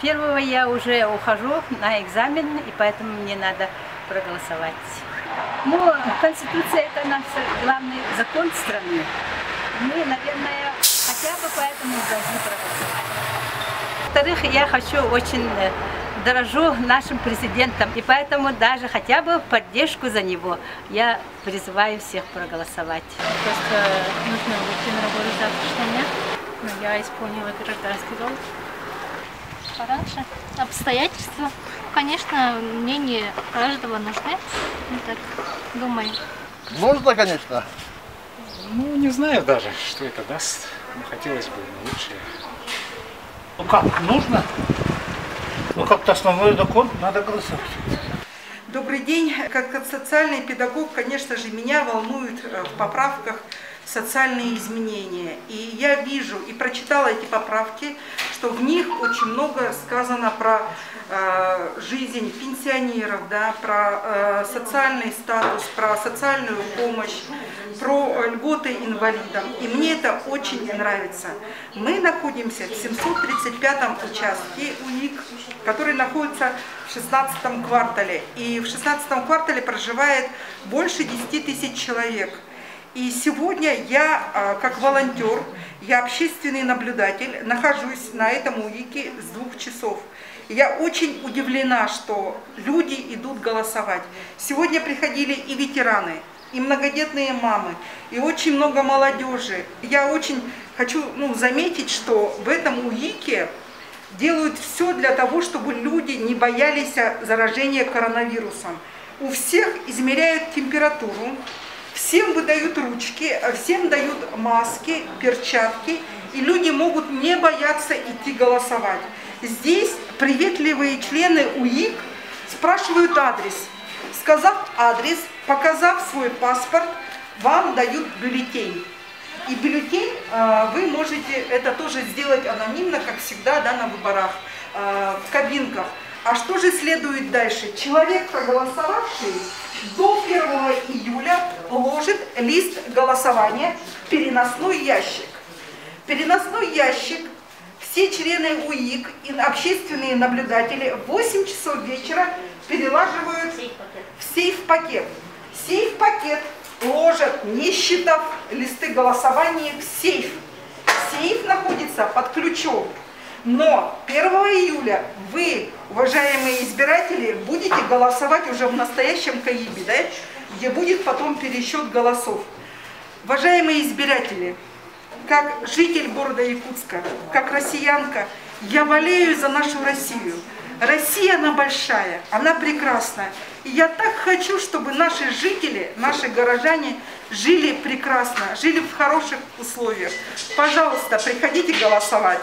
1 я уже ухожу на экзамен, и поэтому мне надо проголосовать. Ну, Конституция – это наш главный закон страны. Мы, наверное, хотя бы поэтому должны проголосовать. Во-вторых, я очень дорожу нашим президентом, и поэтому даже хотя бы поддержку за него я призываю всех проголосовать. Просто нужно выйти на работу завтрашнего дня, но я исполнила гражданский долг пораньше. Обстоятельства, конечно, мнение каждого нужны, ну, так думаю. Нужно, конечно. Ну, не знаю даже, что это даст. Но хотелось бы лучше. Ну как, нужно? Ну как-то основной закон, надо голосовать. Добрый день. Как социальный педагог, конечно же, меня волнуют в поправках социальные изменения. И я вижу и прочитала эти поправки, что в них очень много сказано про жизнь пенсионеров, да, про социальный статус, про социальную помощь, про льготы инвалидам. И мне это очень нравится. Мы находимся в 735-м участке УИК, который находится в 16-м квартале. И в 16-м квартале проживает больше 10 тысяч человек. И сегодня я, как волонтер, я общественный наблюдатель, нахожусь на этом УИКе с 2 часов. И я очень удивлена, что люди идут голосовать. Сегодня приходили и ветераны, и многодетные мамы, и очень много молодежи. Я очень хочу заметить, что в этом УИКе делают все для того, чтобы люди не боялись заражения коронавирусом. У всех измеряют температуру. Всем выдают ручки, всем дают маски, перчатки, и люди могут не бояться идти голосовать. Здесь приветливые члены УИК спрашивают адрес. Сказав адрес, показав свой паспорт, вам дают бюллетень. И бюллетень вы можете это тоже сделать анонимно, как всегда, да, на выборах, в кабинках. А что же следует дальше? Человек, проголосовавший, до 1 июля положит лист голосования в переносной ящик. Переносной ящик все члены УИК и общественные наблюдатели в 8 часов вечера перелаживают в сейф-пакет. Сейф-пакет ложат, не считав листы голосования, в сейф. Сейф находится под ключом. Но 1 июля вы, уважаемые избиратели, будете голосовать уже в настоящем КАИБе, да, где будет потом пересчет голосов. Уважаемые избиратели, как житель города Якутска, как россиянка, я болею за нашу Россию. Россия, она большая, она прекрасная. И я так хочу, чтобы наши жители, наши горожане жили прекрасно, жили в хороших условиях. Пожалуйста, приходите голосовать.